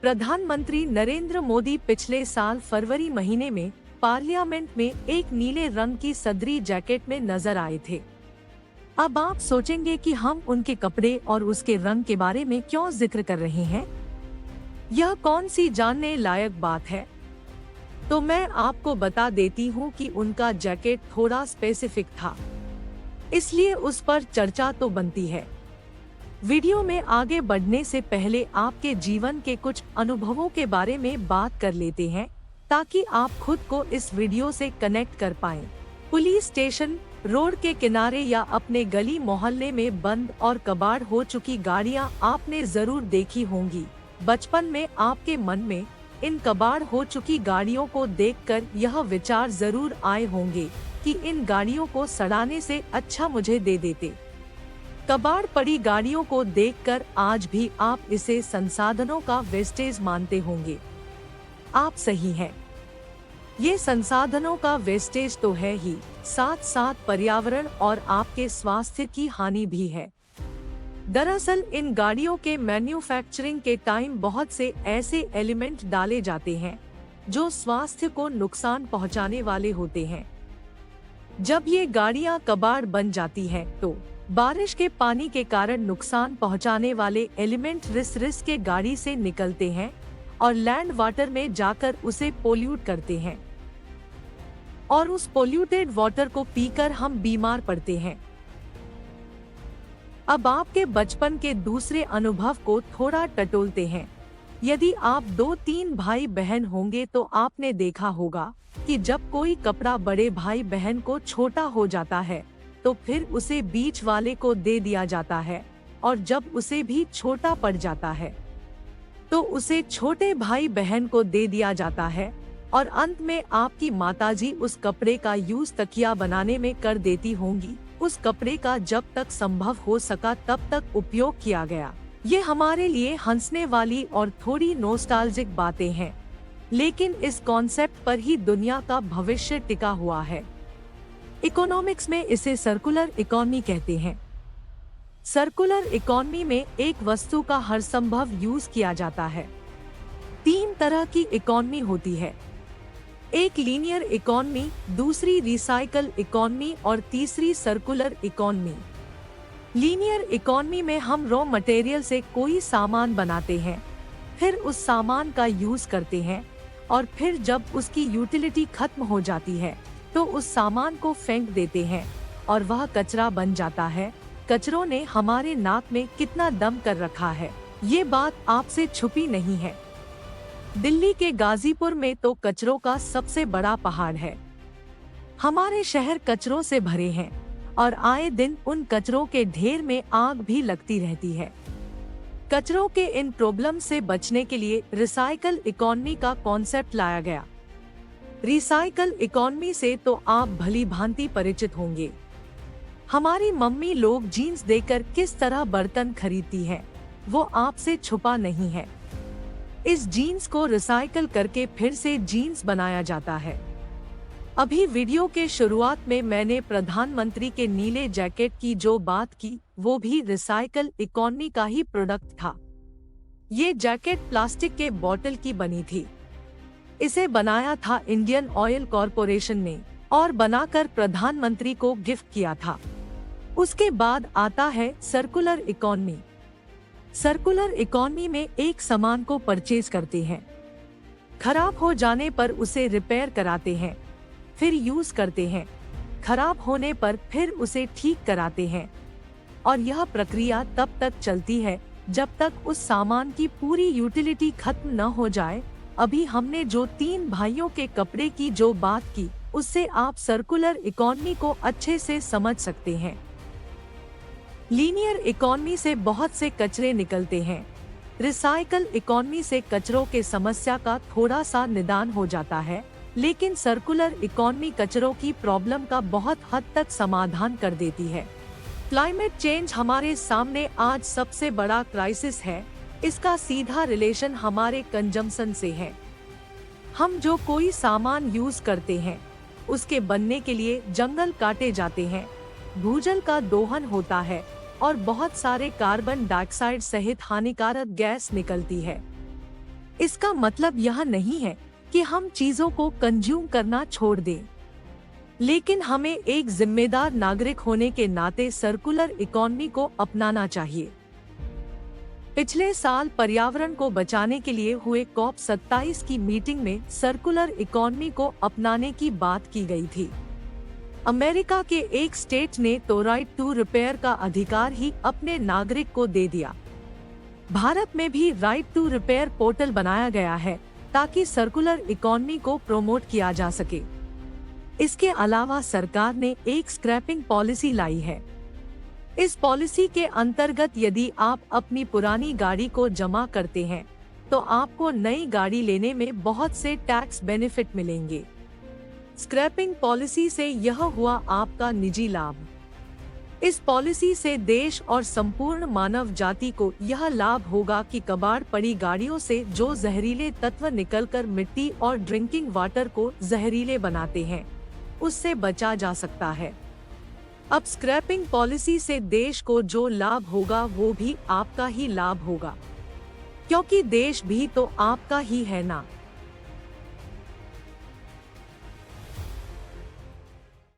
प्रधानमंत्री नरेंद्र मोदी पिछले साल फरवरी महीने में पार्लियामेंट में एक नीले रंग की सदरी जैकेट में नजर आए थे। अब आप सोचेंगे कि हम उनके कपड़े और उसके रंग के बारे में क्यों जिक्र कर रहे हैं? यह कौन सी जानने लायक बात है? तो मैं आपको बता देती हूँ कि उनका जैकेट थोड़ा स्पेसिफिक था, इसलिए उस पर चर्चा तो बनती है। वीडियो में आगे बढ़ने से पहले आपके जीवन के कुछ अनुभवों के बारे में बात कर लेते हैं, ताकि आप खुद को इस वीडियो से कनेक्ट कर पाएं। पुलिस स्टेशन, रोड के किनारे या अपने गली मोहल्ले में बंद और कबाड़ हो चुकी गाड़ियां आपने जरूर देखी होंगी। बचपन में आपके मन में इन कबाड़ हो चुकी गाड़ियों को देखकर यह विचार जरूर आए होंगे कि इन गाड़ियों को सड़ाने से अच्छा मुझे दे देते। कबाड़ पड़ी गाड़ियों को देखकर आज भी आप इसे संसाधनों का वेस्टेज मानते होंगे। आप सही हैं। ये संसाधनों का वेस्टेज तो है ही, साथ साथ पर्यावरण और आपके स्वास्थ्य की हानि भी है। दरअसल इन गाड़ियों के मैन्युफैक्चरिंग के टाइम बहुत से ऐसे एलिमेंट डाले जाते हैं जो स्वास्थ्य को नुकसान पहुंचाने वाले होते हैं। जब ये गाड़ियां कबाड़ बन जाती हैं, तो बारिश के पानी के कारण नुकसान पहुंचाने वाले एलिमेंट रिस के गाड़ी से निकलते हैं और लैंड वाटर में जाकर उसे पोल्यूट करते हैं, और उस पोल्यूटेड वाटर को पीकर हम बीमार पड़ते हैं। अब आपके बचपन के दूसरे अनुभव को थोड़ा टटोलते हैं। यदि आप 2-3 भाई बहन होंगे तो आपने देखा होगा कि जब कोई कपड़ा बड़े भाई बहन को छोटा हो जाता है तो फिर उसे बीच वाले को दे दिया जाता है, और जब उसे भी छोटा पड़ जाता है तो उसे छोटे भाई बहन को दे दिया जाता है, और अंत में आपकी माताजी उस कपड़े का यूज तकिया बनाने में कर देती होंगी। उस कपड़े का जब तक संभव हो सका तब तक उपयोग किया गया। ये हमारे लिए हंसने वाली और थोड़ी नॉस्टैल्जिक बातें हैं, लेकिन इस कॉन्सेप्ट पर ही दुनिया का भविष्य टिका हुआ है। इकोनॉमिक्स में इसे सर्कुलर इकोनॉमी कहते हैं। सर्कुलर इकोनॉमी में एक वस्तु का हर संभव यूज किया जाता है। 3 तरह की इकोनॉमी होती है, एक लीनियर इकोनॉमी, दूसरी रिसाइकल इकोनॉमी और तीसरी सर्कुलर इकोनॉमी। लीनियर इकोनॉमी में हम रॉ मटेरियल से कोई सामान बनाते हैं, फिर उस सामान का यूज करते हैं, और फिर जब उसकी यूटिलिटी खत्म हो जाती है तो उस सामान को फेंक देते हैं और वह कचरा बन जाता है। कचरों ने हमारे नाक में कितना दम कर रखा है, ये बात आपसे छुपी नहीं है। दिल्ली के गाजीपुर में तो कचरों का सबसे बड़ा पहाड़ है। हमारे शहर कचरों से भरे हैं और आए दिन उन कचरों के ढेर में आग भी लगती रहती है। कचरों के इन प्रॉब्लम से बचने के लिए रिसाइकल इकोनॉमी का कॉन्सेप्ट लाया गया। रिसाइकल इकोनॉमी से तो आप भली भांति परिचित होंगे। हमारी मम्मी लोग जीन्स देकर किस तरह बर्तन खरीदती हैं, वो आपसे छुपा नहीं है। इस जीन्स को रिसाइकल करके फिर से जीन्स बनाया जाता है। अभी वीडियो के शुरुआत में मैंने प्रधानमंत्री के नीले जैकेट की जो बात की, वो भी रिसाइकल इकोनॉमी का ही प्रोडक्ट था। ये जैकेट प्लास्टिक के बोतल की बनी थी। इसे बनाया था इंडियन ऑयल कॉरपोरेशन ने और बनाकर प्रधानमंत्री को गिफ्ट किया था। उसके बाद आता है सर्कुलर इकोनॉमी। सर्कुलर इकोनॉमी में एक सामान को परचेज करते हैं, खराब हो जाने पर उसे रिपेयर कराते हैं, फिर यूज करते हैं, खराब होने पर फिर उसे ठीक कराते हैं, और यह प्रक्रिया तब तक चलती है जब तक उस सामान की पूरी यूटिलिटी खत्म न हो जाए। अभी हमने जो 3 भाइयों के कपड़े की जो बात की, उससे आप सर्कुलर इकोनॉमी को अच्छे से समझ सकते हैं। लीनियर इकोनॉमी से बहुत से कचरे निकलते हैं। रिसाइकल इकोनॉमी से कचरों के समस्या का थोड़ा सा निदान हो जाता है, लेकिन सर्कुलर इकोनॉमी कचरों की प्रॉब्लम का बहुत हद तक समाधान कर देती है। क्लाइमेट चेंज हमारे सामने आज सबसे बड़ा क्राइसिस है। इसका सीधा रिलेशन हमारे कंजम्पशन से है। हम जो कोई सामान यूज करते हैं, उसके बनने के लिए जंगल काटे जाते हैं, भूजल का दोहन होता है और बहुत सारे कार्बन डाइऑक्साइड सहित हानिकारक गैस निकलती है। इसका मतलब यह नहीं है कि हम चीजों को कंज्यूम करना छोड़ दें, लेकिन हमें एक जिम्मेदार नागरिक होने के नाते सर्कुलर इकोनॉमी को अपनाना चाहिए। पिछले साल पर्यावरण को बचाने के लिए हुए COP27 की मीटिंग में सर्कुलर इकोनॉमी को अपनाने की बात की गई थी। अमेरिका के एक स्टेट ने तो राइट टू रिपेयर का अधिकार ही अपने नागरिक को दे दिया। भारत में भी राइट टू रिपेयर पोर्टल बनाया गया है ताकि सर्कुलर इकोनॉमी को प्रमोट किया जा सके। इसके अलावा सरकार ने एक स्क्रैपिंग पॉलिसी लाई है। इस पॉलिसी के अंतर्गत यदि आप अपनी पुरानी गाड़ी को जमा करते हैं तो आपको नई गाड़ी लेने में बहुत से टैक्स बेनिफिट मिलेंगे। स्क्रैपिंग पॉलिसी से यह हुआ आपका निजी लाभ। इस पॉलिसी से देश और संपूर्ण मानव जाति को यह लाभ होगा कि कबाड़ पड़ी गाड़ियों से जो जहरीले तत्व निकलकर मिट्टी और ड्रिंकिंग वाटर को जहरीले बनाते हैं, उससे बचा जा सकता है। अब स्क्रैपिंग पॉलिसी से देश को जो लाभ होगा वो भी आपका ही लाभ होगा, क्योंकि देश भी तो आपका ही है ना।